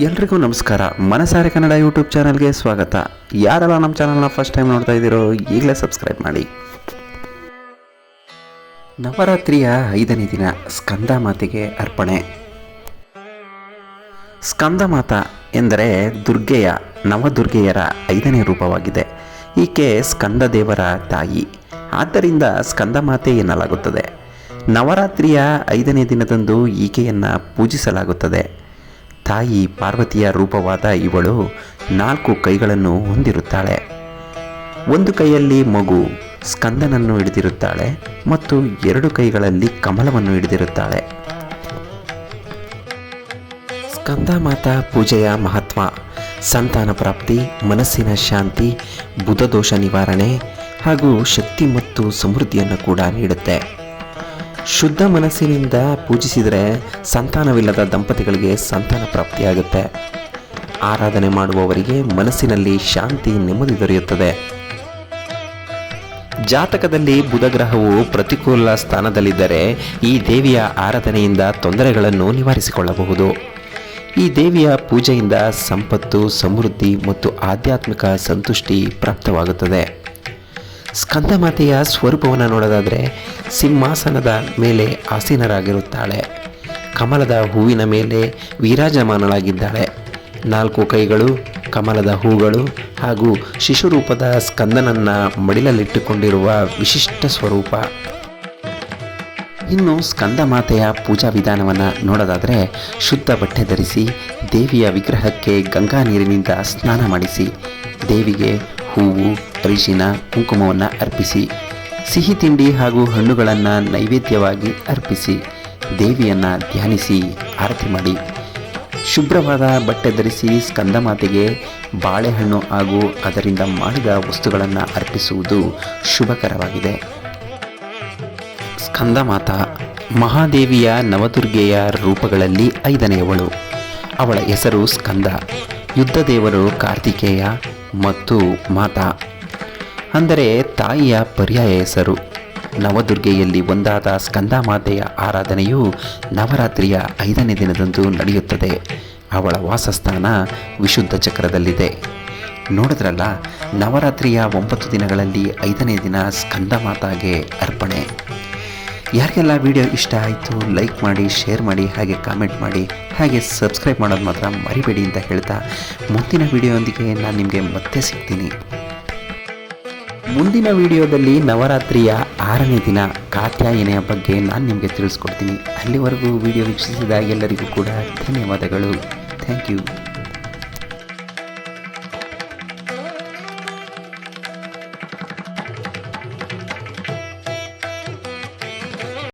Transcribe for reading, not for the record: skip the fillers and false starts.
ಎಲ್ರಿಗೂ ನಮಸ್ಕಾರ. ಮನಸಾರೆ ಕನ್ನಡ ಯೂಟ್ಯೂಬ್ ಚಾನಲ್ಗೆ ಸ್ವಾಗತ. ಯಾರೆಲ್ಲ ನಮ್ಮ ಚಾನಲ್ನ ಫಸ್ಟ್ ಟೈಮ್ ನೋಡ್ತಾ ಇದ್ದೀರೋ ಈಗಲೇ ಸಬ್ಸ್ಕ್ರೈಬ್ ಮಾಡಿ. ನವರಾತ್ರಿಯ 5ನೇ ದಿನ ಸ್ಕಂದ ಮಾತೆಗೆ ಅರ್ಪಣೆ. ಸ್ಕಂದ ಮಾತಾ ಎಂದರೆ ದುರ್ಗೆಯ ನವದುರ್ಗೆಯರ 5ನೇ ರೂಪವಾಗಿದೆ. ಈಕೆ ಸ್ಕಂದ ದೇವರ ತಾಯಿ, ಆದ್ದರಿಂದ ಸ್ಕಂದ ಮಾತೆ ಎನ್ನಲಾಗುತ್ತದೆ. ನವರಾತ್ರಿಯ 5ನೇ ದಿನದಂದು ಈಕೆಯನ್ನು ಪೂಜಿಸಲಾಗುತ್ತದೆ. ತಾಯಿ ಪಾರ್ವತಿಯ ರೂಪವಾದ ಇವಳು 4 ಕೈಗಳನ್ನು ಹೊಂದಿರುತ್ತಾಳೆ. ಒಂದು ಕೈಯಲ್ಲಿ ಮಗು ಸ್ಕಂದನನ್ನು ಹಿಡಿದಿರುತ್ತಾಳೆ ಮತ್ತು 2 ಕೈಗಳಲ್ಲಿ ಕಮಲವನ್ನು ಹಿಡಿದಿರುತ್ತಾಳೆ. ಸ್ಕಂದ ಮಾತಾ ಪೂಜೆಯ ಮಹತ್ವ: ಸಂತಾನ ಪ್ರಾಪ್ತಿ, ಮನಸ್ಸಿನ ಶಾಂತಿ, ಬುಧ ದೋಷ ನಿವಾರಣೆ ಹಾಗೂ ಶಕ್ತಿ ಮತ್ತು ಸಮೃದ್ಧಿಯನ್ನು ಕೂಡ ನೀಡುತ್ತೆ. ಶುದ್ಧ ಮನಸ್ಸಿನಿಂದ ಪೂಜಿಸಿದರೆ ಸಂತಾನವಿಲ್ಲದ ದಂಪತಿಗಳಿಗೆ ಸಂತಾನ ಪ್ರಾಪ್ತಿಯಾಗುತ್ತೆ. ಆರಾಧನೆ ಮಾಡುವವರಿಗೆ ಮನಸ್ಸಿನಲ್ಲಿ ಶಾಂತಿ, ನೆಮ್ಮದಿ ದೊರೆಯುತ್ತದೆ. ಜಾತಕದಲ್ಲಿ ಬುಧ ಗ್ರಹವು ಪ್ರತಿಕೂಲ ಸ್ಥಾನದಲ್ಲಿದ್ದರೆ ಈ ದೇವಿಯ ಆರಾಧನೆಯಿಂದ ತೊಂದರೆಗಳನ್ನು ನಿವಾರಿಸಿಕೊಳ್ಳಬಹುದು. ಈ ದೇವಿಯ ಪೂಜೆಯಿಂದ ಸಂಪತ್ತು, ಸಮೃದ್ಧಿ ಮತ್ತು ಆಧ್ಯಾತ್ಮಿಕ ಸಂತುಷ್ಟಿ ಪ್ರಾಪ್ತವಾಗುತ್ತದೆ. ಸ್ಕಂದ ಮಾತೆಯ ಸ್ವರೂಪವನ್ನು ನೋಡೋದಾದರೆ ಸಿಂಹಾಸನದ ಮೇಲೆ ಆಸೀನರಾಗಿರುತ್ತಾಳೆ. ಕಮಲದ ಹೂವಿನ ಮೇಲೆ ವಿರಾಜಮಾನಳಾಗಿದ್ದಾಳೆ. 4 ಕೈಗಳು, ಕಮಲದ ಹೂಗಳು ಹಾಗೂ ಶಿಶುರೂಪದ ಸ್ಕಂದನನ್ನು ಮಡಿಲಲ್ಲಿಟ್ಟುಕೊಂಡಿರುವ ವಿಶಿಷ್ಟ ಸ್ವರೂಪ. ಇನ್ನು ಸ್ಕಂದ ಮಾತೆಯ ಪೂಜಾ ವಿಧಾನವನ್ನು ನೋಡೋದಾದರೆ ಶುದ್ಧ ಬಟ್ಟೆ ಧರಿಸಿ ದೇವಿಯ ವಿಗ್ರಹಕ್ಕೆ ಗಂಗಾ ನೀರಿನಿಂದ ಸ್ನಾನ ಮಾಡಿಸಿ ದೇವಿಗೆ ಹೂವು, ಅರಿಶಿನ, ಕುಂಕುಮವನ್ನು ಅರ್ಪಿಸಿ ಸಿಹಿ ತಿಂಡಿ ಹಾಗೂ ಹಣ್ಣುಗಳನ್ನು ನೈವೇದ್ಯವಾಗಿ ಅರ್ಪಿಸಿ ದೇವಿಯನ್ನು ಧ್ಯಾನಿಸಿ ಆರತಿ ಮಾಡಿ. ಶುಭ್ರವಾದ ಬಟ್ಟೆ ಧರಿಸಿ ಸ್ಕಂದ ಮಾತೆಗೆ ಬಾಳೆಹಣ್ಣು ಹಾಗೂ ಅದರಿಂದ ಮಾಡಿದ ವಸ್ತುಗಳನ್ನು ಅರ್ಪಿಸುವುದು ಶುಭಕರವಾಗಿದೆ. ಸ್ಕಂದ ಮಾತಾ ಮಹಾದೇವಿಯ ನವದುರ್ಗೆಯ ರೂಪಗಳಲ್ಲಿ 5ನೇಯವಳು. ಅವಳ ಹೆಸರು ಸ್ಕಂದ. ಯುದ್ಧ ದೇವರು ಕಾರ್ತಿಕೇಯ ಮತ್ತು ಮಾತಾ ಅಂದರೆ ತಾಯಿಯ ಪರ್ಯಾಯ ಹೆಸರು. ನವದುರ್ಗೆಯಲ್ಲಿ ಒಂದಾದ ಸ್ಕಂದ ಮಾತೆಯ ಆರಾಧನೆಯು ನವರಾತ್ರಿಯ 5ನೇ ದಿನದಂದು ನಡೆಯುತ್ತದೆ. ಅವಳ ವಾಸಸ್ಥಾನ ವಿಶುದ್ಧ ಚಕ್ರದಲ್ಲಿದೆ. ನೋಡಿದ್ರಲ್ಲ, ನವರಾತ್ರಿಯ 9 ದಿನಗಳಲ್ಲಿ 5ನೇ ದಿನ ಸ್ಕಂದ ಮಾತಾಗೆ ಅರ್ಪಣೆ. ಯಾರಿಗೆಲ್ಲ ವಿಡಿಯೋ ಇಷ್ಟ ಆಯಿತು ಲೈಕ್ ಮಾಡಿ, ಶೇರ್ ಮಾಡಿ, ಹಾಗೆ ಕಾಮೆಂಟ್ ಮಾಡಿ, ಹಾಗೆ ಸಬ್ಸ್ಕ್ರೈಬ್ ಮಾಡೋದು ಮಾತ್ರ ಮರಿಬೇಡಿ ಅಂತ ಹೇಳ್ತಾ ಮುಂದಿನ ವಿಡಿಯೋದೊಂದಿಗೆ ನಾನು ನಿಮಗೆ ಮತ್ತೆ ಸಿಗ್ತೀನಿ. ಮುಂದಿನ ವಿಡಿಯೋದಲ್ಲಿ ನವರಾತ್ರಿಯ 6ನೇ ದಿನ ಕಾತ್ಯಾಯನೆಯ ಬಗ್ಗೆ ನಾನು ನಿಮಗೆ ತಿಳಿಸ್ಕೊಡ್ತೀನಿ. ಅಲ್ಲಿವರೆಗೂ ವಿಡಿಯೋ ವೀಕ್ಷಿಸಿದ ಎಲ್ಲರಿಗೂ ಕೂಡ ಧನ್ಯವಾದಗಳು. Thank you.